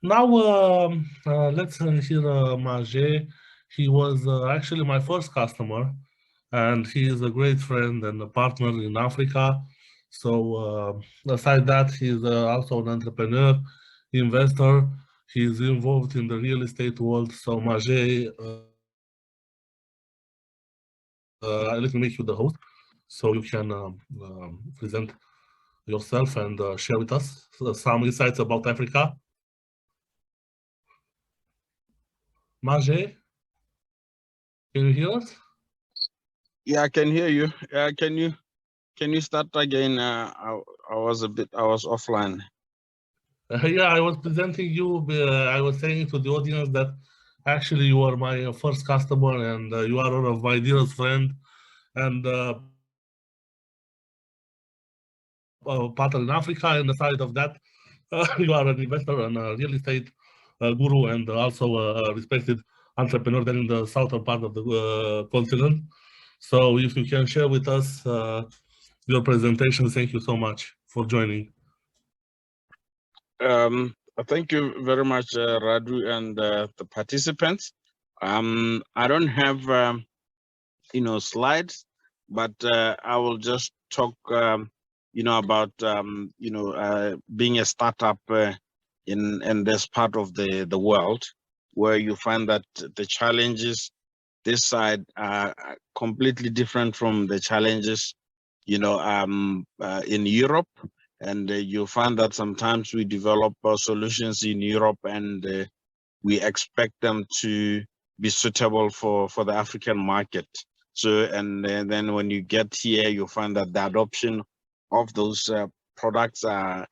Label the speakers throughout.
Speaker 1: Now, let's hear Maje. He was actually my first customer, and he is a great friend and a partner in Africa. So, aside that, he's also an entrepreneur, investor. He's involved in the real estate world. So, Maje, let me make you the host so you can present yourself and share with us some insights about Africa. Maje, can you hear us?
Speaker 2: Yeah, I can hear you. Can you start again? I was offline.
Speaker 1: Yeah, I was presenting you. I was saying to the audience that actually you are my first customer and you are one of my dearest friend and partner in Africa. And aside of that, you are an investor and a real estate guru and also a respected entrepreneur there in the southern part of the continent. So if you can share with us your presentation, thank you so much for joining.
Speaker 2: Thank you very much, Radu, and the participants. I don't have slides, but I will just talk about being a startup in this part of the world, where you find that the challenges this side are completely different from the challenges in Europe. And you find that sometimes we develop solutions in Europe and we expect them to be suitable for the African market. So, and then when you get here, you find that the adoption of those products are,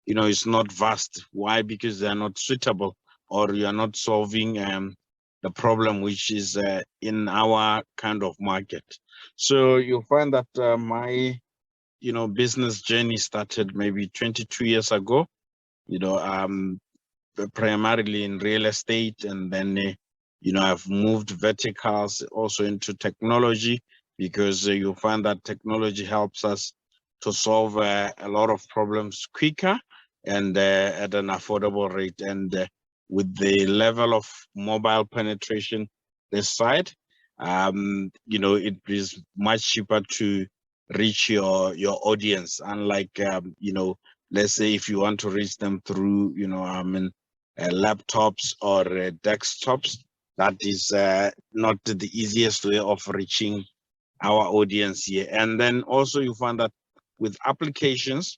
Speaker 2: is not vast. Why? Because they're not suitable, or you are not solving the problem which is in our kind of market. So you find that my business journey started maybe 22 years ago, primarily in real estate, and then I've moved verticals also into technology, because you find that technology helps us to solve a lot of problems quicker and at an affordable rate. And with the level of mobile penetration this side, it is much cheaper to reach your audience, unlike let's say if you want to reach them through laptops or desktops. That is not the easiest way of reaching our audience here. And then also you find that with applications,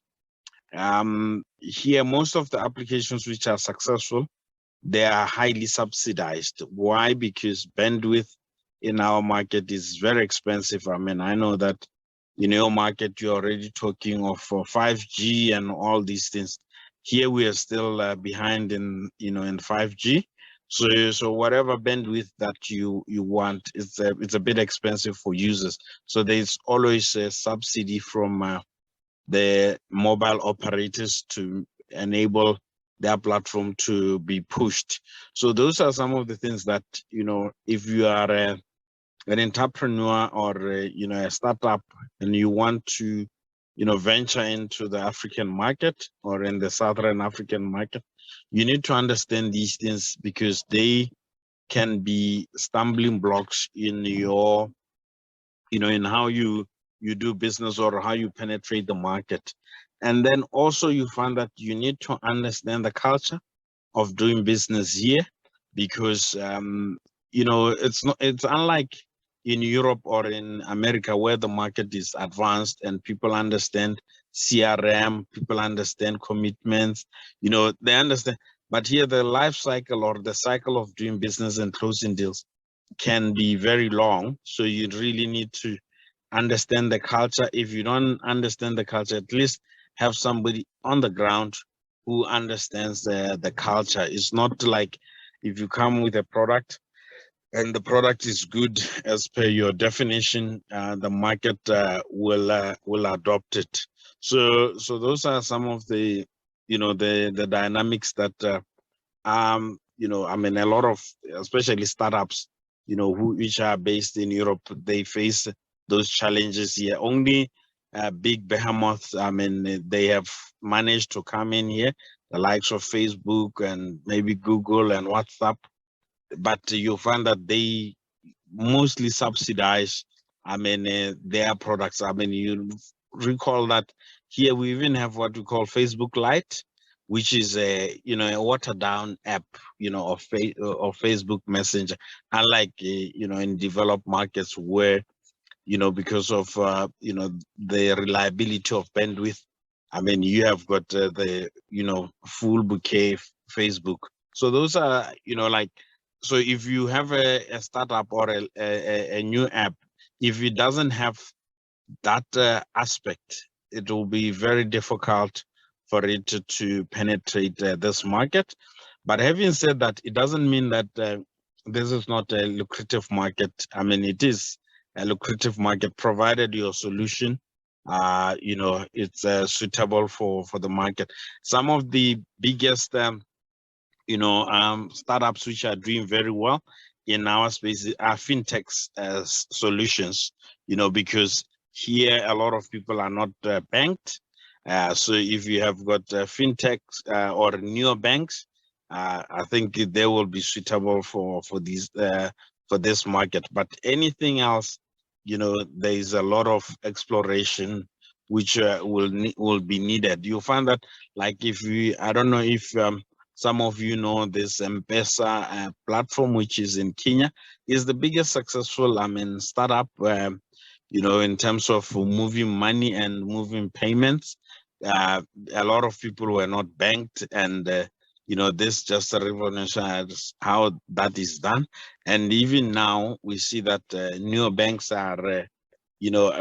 Speaker 2: here most of the applications which are successful, they are highly subsidized. Why? Because bandwidth in our market is very expensive. I mean, I know that in your market you're already talking of 5G and all these things. Here we are still behind in in 5G. So whatever bandwidth that you want, it's a bit expensive for users. So there's always a subsidy from the mobile operators to enable their platform to be pushed. So those are some of the things that if you are an entrepreneur or a startup and you want to venture into the African market or in the Southern African market, you need to understand these things, because they can be stumbling blocks in your in how you do business or how you penetrate the market. And then also you find that you need to understand the culture of doing business here, because it's unlike in Europe or in America, where the market is advanced and people understand CRM, people understand commitments, they understand. But here the life cycle or the cycle of doing business and closing deals can be very long. So you really need to understand the culture. If you don't understand the culture, at least have somebody on the ground who understands the culture. It's not like if you come with a product and the product is good as per your definition, the market will adopt it. So those are some of the the dynamics that I mean, a lot of especially startups which are based in Europe, they face those challenges here. Only big behemoths, I mean, they have managed to come in here. the likes of Facebook and maybe Google and WhatsApp, but you'll find that they mostly subsidize, their products. You recall that here we even have what we call Facebook Lite, which is a watered down app, of Facebook Messenger, unlike, in developed markets where, because of, the reliability of bandwidth. You have got the, full bouquet Facebook. So those are, like, so if you have a startup or a new app, if it doesn't have that aspect, it will be very difficult for it to penetrate this market. But having said that, it doesn't mean that this is not a lucrative market. It is a lucrative market provided your solution, it's suitable for the market. Some of the biggest startups which are doing very well in our space are fintechs solutions, because here a lot of people are not banked. So if you have got fintechs or newer banks, I think they will be suitable for these for this market. But anything else, there is a lot of exploration which will be needed. You'll find that, like, I don't know if some of you know this M-Pesa platform, which is in Kenya, is the biggest successful, startup, in terms of moving money and moving payments. A lot of people were not banked, and this just revolutionized how that is done. And even now, we see that newer banks are,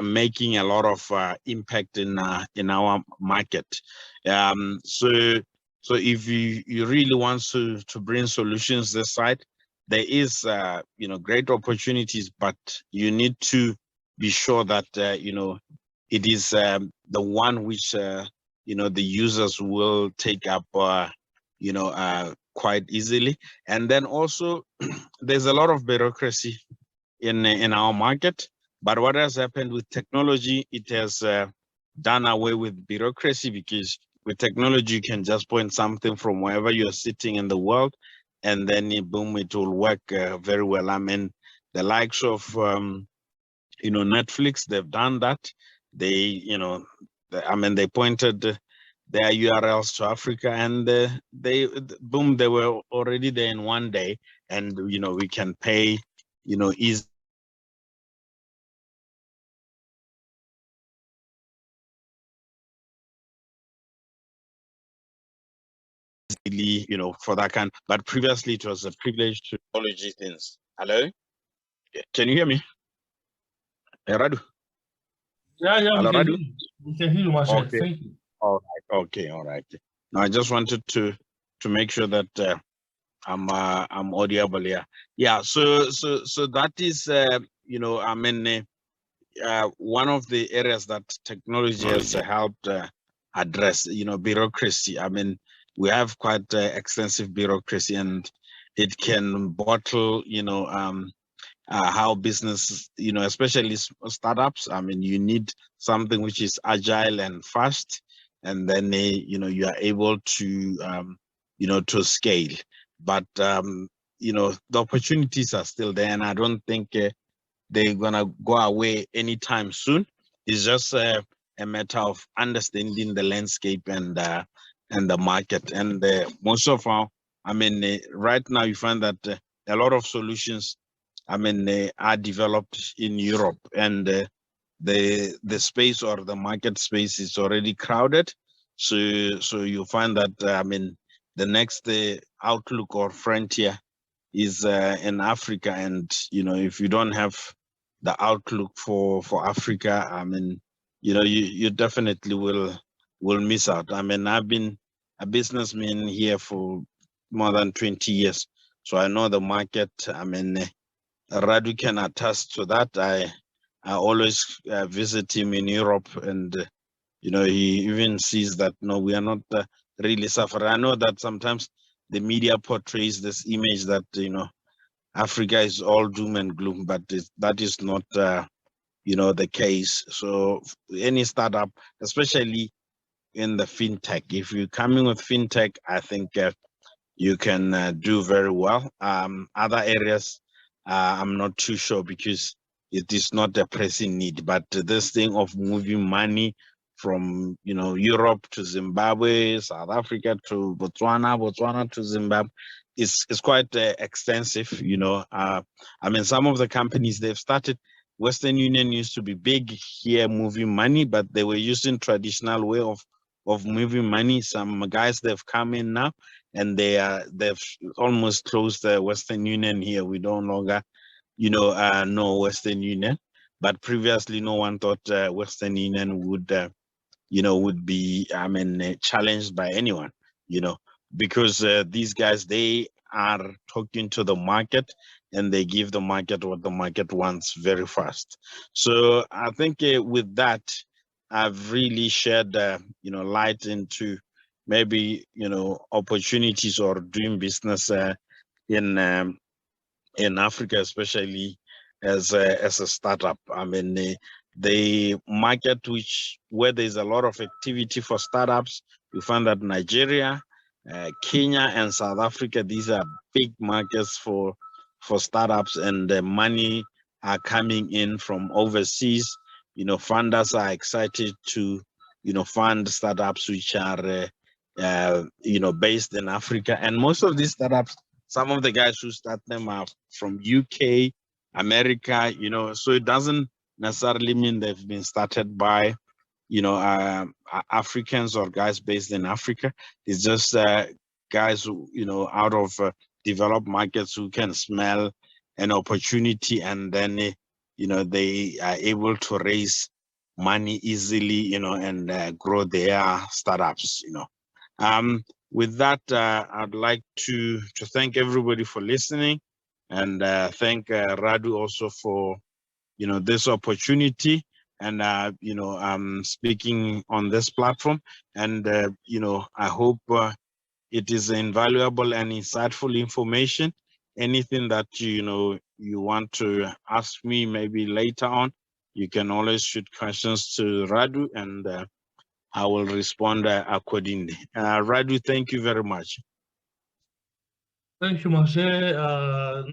Speaker 2: making a lot of impact in our market. So if you really want to bring solutions this side, there is great opportunities, but you need to be sure that it is the one which the users will take up quite easily. And then also there's a lot of bureaucracy in our market. But what has happened with technology, it has done away with bureaucracy, because with technology, you can just point something from wherever you're sitting in the world, and then boom, it will work very well. The likes of Netflix, they've done that. They they pointed their URLs to Africa, and boom, they were already there in one day, and we can pay easily for that kind. But previously it was a privilege to technology things. Hello, can you hear me? Radu?
Speaker 1: Yeah,
Speaker 2: Hello, Radu?
Speaker 1: we can hear you, Maje.
Speaker 2: Okay.
Speaker 1: Thank you.
Speaker 2: All right. Now I just wanted to make sure that I'm audible here. Yeah, so that is one of the areas that technology has helped address, bureaucracy. We have quite extensive bureaucracy, and it can bottle, how business, especially startups. You need something which is agile and fast, and then you are able to to scale. But the opportunities are still there, and I don't think they're gonna go away anytime soon. It's just a matter of understanding the landscape and the market. And most of our, right now you find that a lot of solutions, they are developed in Europe, and the space or the market space is already crowded. So you find that the next outlook or frontier is in Africa, and if you don't have the outlook for Africa, you definitely will miss out. I've been a businessman here for more than 20 years, so I know the market. Radu can attest to that. I always visit him in Europe, and he even sees that no, we are not really suffering. I know that sometimes the media portrays this image that Africa is all doom and gloom, but that is not the case. So any startup, especially in the fintech. If you're coming with fintech, I think you can do very well. Other areas, I'm not too sure because it is not a pressing need. But this thing of moving money from Europe to Zimbabwe, South Africa to Botswana, Botswana to Zimbabwe is quite extensive. I mean, some of the companies they've started. Western Union used to be big here moving money, but they were using traditional way of moving money. Some guys they've come in now and they've almost closed the Western Union here. We no longer, know Western Union, but previously no one thought Western Union would be, I mean, challenged by anyone, because these guys they are talking to the market and they give the market what the market wants very fast. So I think with that, I've really shed light into maybe opportunities or doing business in Africa, especially as a startup. I mean, the market where there's a lot of activity for startups, you find that Nigeria, Kenya, and South Africa, these are big markets for startups, and the money are coming in from overseas. Funders are excited to fund startups which are based in Africa, and most of these startups, some of the guys who start them are from UK, America, so it doesn't necessarily mean they've been started by Africans or guys based in Africa. It's just guys who out of developed markets who can smell an opportunity, and then they are able to raise money easily, and grow their startups. With that, I'd like to thank everybody for listening, and thank Radu also for this opportunity, and speaking on this platform. And I hope it is invaluable and insightful information. Anything that you want to ask me maybe later on, you can always shoot questions to Radu, and I will respond accordingly. Radu, thank you very much.
Speaker 1: Thank you, Maje.